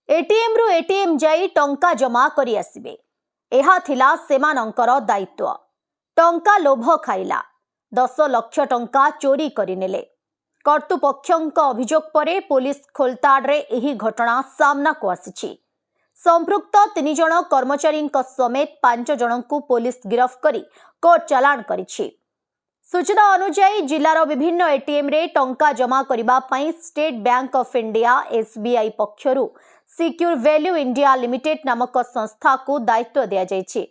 ATM रु ATM जाई टंका जमा करी आसिबे एहा थिला सेमानंकर दायित्व। टंका लोभ खाइला 10 लाख टंका चोरी करिनेले। कर्तृपक्षक अभियोग परे पुलिस खोलताडरे एही घटना सामना को आसिछि। संपृक्त 3 जण कर्मचारी समेत 5 जनकु पुलिस गिरफ्त करी कोर्ट चालाण करिछि। सूचना अनुसार जिलार विभिन्न एटीएम रे टंका जमा करिबा पई State Bank of India SBI पक्षरु सिक्योर वैल्यू इंडिया लिमिटेड नामक संस्था को दायित्व दिया जायछि।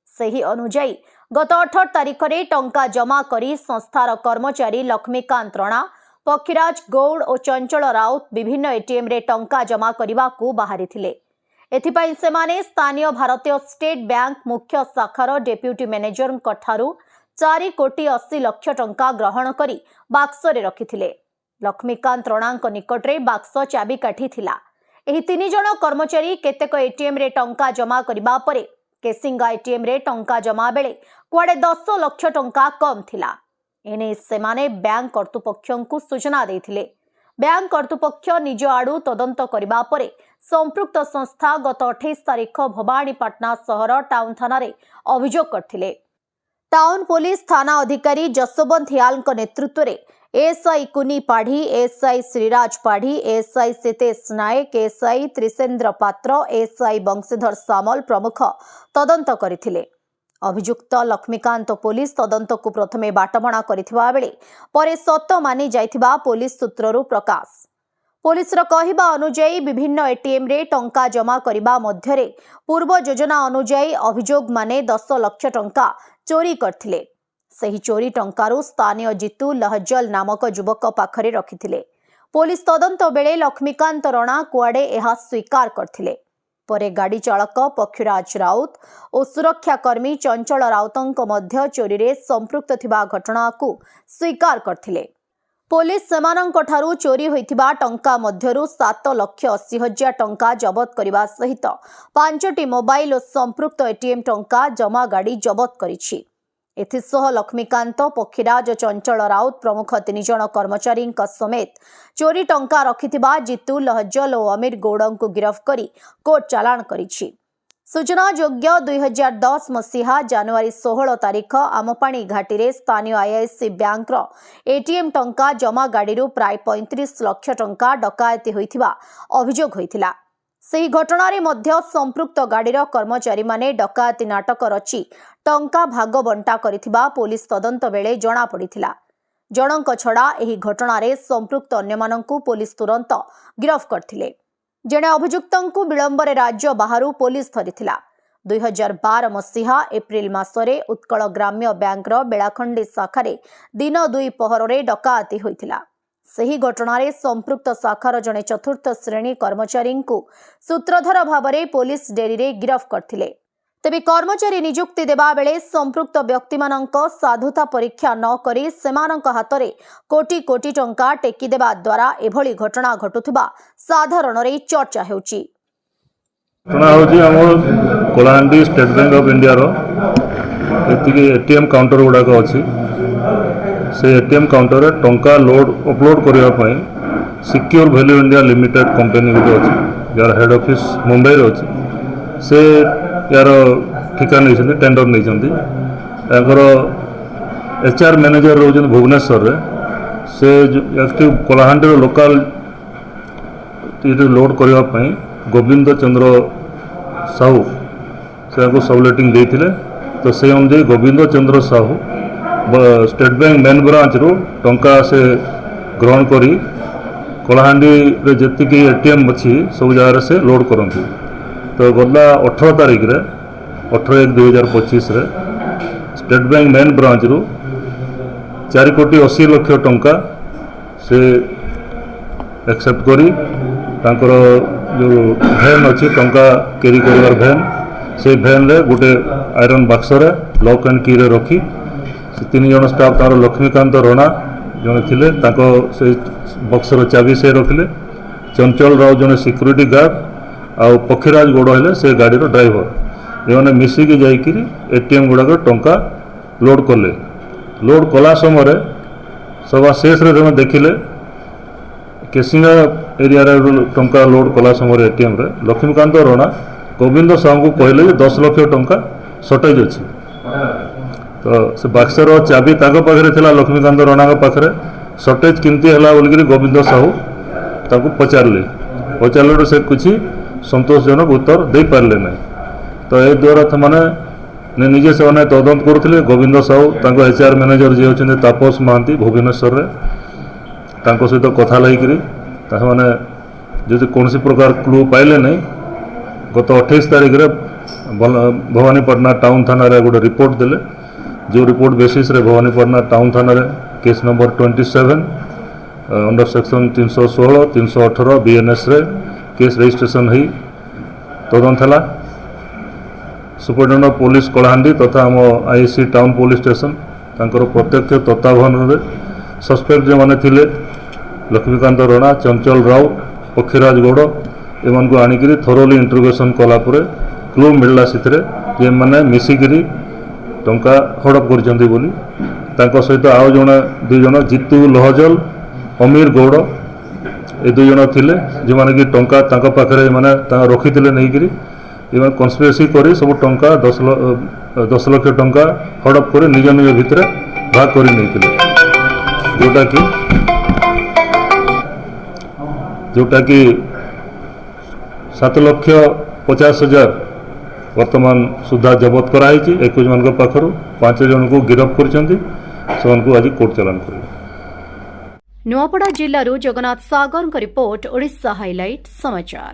सही अनुसार गत 18 तारिख रे टंका जमा करी संस्थार कर्मचारी लक्ष्मीकांत राणा, पक्षीराज गौड़ और चंचल राउत विभिन्न एटीएम रे टंका जमा करिबा को बाहरी थिले। एथिपाई सेमाने स्थानीय भारतीय स्टेट बैंक मुख्य शाखार डेप्यूटी मैनेजर ठारू 4 कोटी 80 लाख टंका ग्रहण करी बाक्सरे रखिथिले। लक्ष्मीकांत राणांक निकटरे बाक्स चाबी काठी थिला। एही 3 जण कर्मचारी केतेक एटीएम रे टंका जमा करिबा परे केसिंगा एटीएम रे टंका जमा बेले कुआडे 10 लाख टंका कम थिला। एने सेमाने बैंक कर्तृपक्षंकु सूचना देथिले। बैंक कर्तृपक्ष निज आडू तदंत करिबा परे संपृक्त संस्था गत 28 तारिख भवानीपाटना सहर टाउन थाना रे अभियोग करथिले। टाउन पुलिस थाना अधिकारी जसवंत हियाल नेतृत्व में एएसआई कुनी पाढ़ी, एएसआई श्रीराज पाढ़ी, एएसआई सीतेश नायक, एएसआई त्रिसेन्द्र पात्र, एएसआई बंशीधर सामल प्रमुख तदंत करथिले। अभियुक्त लक्ष्मीकांत पुलिस तदंत को प्रथमे बाटबणा करिथिबा बेले परे सत मानि जाइथिबा पुलिस सूत्ररु प्रकाश। पुलिस कहवा अनुजाई विभिन्न एटीएम रे टंका जमा करिबा मध्यरे पूर्व योजना अनुजाई अभियोग माने 10 लाख टंका चोरी करथिले। सही चोरी टंकारु स्थानीय जितू लहजल नामक युवक पाखरे रखिथिले। पुलिस तदंत बेले लक्ष्मीकांत राणा कुआडे एहा स्वीकार करथिले। परे गाड़ी चालक पक्षीराज राउत और सुरक्षाकर्मी चंचल राउतंक मध्य चोरी रे संपृक्त थिबा घटना को स्वीकार करथिले। पुलिस सेमानंक ठारू चोरी होइथिबा टंका मध्यरु 7,80,000 टंका जबत करिबा सहित 5टी मोबाइल और संपृक्त एटीएम टंका जमा गाड़ी जबत करिछि। एथिसह लक्ष्मीकांत, पक्षीराज और चंचल राउत प्रमुख 3 जण कर्मचारी समेत चोरी टंका रखिथिबा जितू लहजल और अमीर गौड़ को गिरफ्त करी कोर्ट चालाण करिछि। सूचना योग्य 2010 मसीहा जनवरी 16 तारिख आमपाणी घाटी रे स्थानीय आईआईसी बैंक एटीएम टंका जमा गाड़ी प्राय 35 लाख टंका डकायती होइथिबा अभियोग होइथिला। सही घटना रे मध्य संपृक्त गाड़ीर कर्मचारी माने डकायती नाटक रची टंका भाग बंटा करिथिबा पुलिस तदंत बेले जना पड़िथिला। जनक छड़ा एही घटना रे संपृक्त अन्यमानंकु पुलिस तुरंत गिरफ्त करथिले। जणे अभियुक्तंकु विलंबरे राज्य बाहरु पुलिस धरिथिला। 2012 मसीहा एप्रिल मासरे उत्कल ग्राम्य बैंकर बेलाखंडी शाखारे दिन 2 पहर डकायती होइथिला। सही घटना रे संपृक्त शाखार जणे चतुर्थ श्रेणी कर्मचारी को सूत्रधर भावरे पुलिस डेरी रे गिरफ्त करथिले। तेबे कर्मचारी नियुक्ति देबा बेले संपृक्त व्यक्ति मानक साधुता परीक्षा न करी सेमानक हातरे कोटी कोटी टंका टेकी देबा द्वारा एभली घटना घटुथिबा साधारण रे चर्चा हेउची। घटना होची हमर Kalahandi State Bank of India रो एतिके एटीएम काउंटर गुडा को अछि। से एटीएम काउंटर रे टंका अपलोड करिया पई secure value India limited company गुडा अछि यार हेड ऑफिस मुंबई रो अछि। से यार ठिका नहीं टेंडर नहीं एचआर मैनेजर रोज भुवनेश्वर रे से एक्टिव कोलाहांडी लोकल लोड करने गोविंद चंद्र साहू से सबलेटिंग देते। तो से अनुजाई Govind Chandra Sahu State Bank main branch रो टंका से ग्रहण करी कोलाहांडी रे जतिकी एटीएम अच्छी सब जगह से लोड करती। तो गला 18 तारिख रे 18/1/2025 रे स्टेट बैंक मेन ब्रांच रू 4 कोटी 80 लाख टंका से एक्सेप्ट करी तांकर जो भैन अच्छी टंका कैरी कर भैन से भैन रे गोटे आयरन बक्स रे लॉक एंड की रे रखी से 3 जण स्टाफ तार लक्ष्मीकांत राणा जने थिले ताको से बक्स रो चाबी से रखिले। चंचल राव जने सिक्यूरिटी गार्ड आउ पक्षीराज गौड़ हेले से गाड़ी ड्राइवर ये मिसिकी जाइकिरी एटीएम गुड़ाक टंका लोड कले। लोड कला समय सभा शेष रे देखिले केसिंगा एरिया टंका लोड कला समय एटीएम रे लक्ष्मीकांत रणा गोविंद साहू को कहले 10 लाख टंका सर्टेज अच्छी तो से बाक्सर चाबी ताक पाखे थिला लक्ष्मीकांत रणा पाखे सर्टेज किमती है बोलिक गोविंद साहू ताको पचारे से कुछ संतोषजनक उत्तर दे पारे ना तो ए द्वारा मैंने निजे से तदंत करुले गोविंद साहू HR मैनेजर जी होते तापस महांती भुवनेश्वर सहित कथा लगी मैंने जो कौन प्रकार क्लू पाइले नहीं गत 28 तारीख रे भवानीपटना टाउन थाना रे गोटे रिपोर्ट देले जो रिपोर्ट बेसिस रे भवानीपटना टाउन थाना रे case number 27 under section 316 318 BNS रे केस रजिस्ट्रेशन है तदंत है सुपरिटेडेंट पुलिस कलाहांडी तथा आम IC टाउन पुलिस स्टेशन तांकर प्रत्यक्ष तत्वावधान रे सस्पेक्ट जो माने थिले लक्ष्मीकांत रणा चंचल राव पक्षीराज गौड़ एमान को आनिक थरोली इंटरोगेशन कलापर क्लू मिलला से मैंने मिसिकी टंका हड़प कर सहित आउ जड़े दुई जन जीतू लहजल अमीर गौड़ ए दुई जन थिले जो मैंने कि टंका पाखे मैंने रखी नहीं कन्स्पिरेसी कर सब टंका 10 लाख टंका हड़प कर निज निज भितर भाग कर जोटा कि 7,50,000 वर्तमान सुधा जबत कराई 21 मान पाखर 5 जन को गिरफ्त कर आज कोर्ट चालान कर नुआपड़ा जिल्लारू जगन्नाथ सागर रिपोर्ट ओडिशा हाइलाइट समाचार।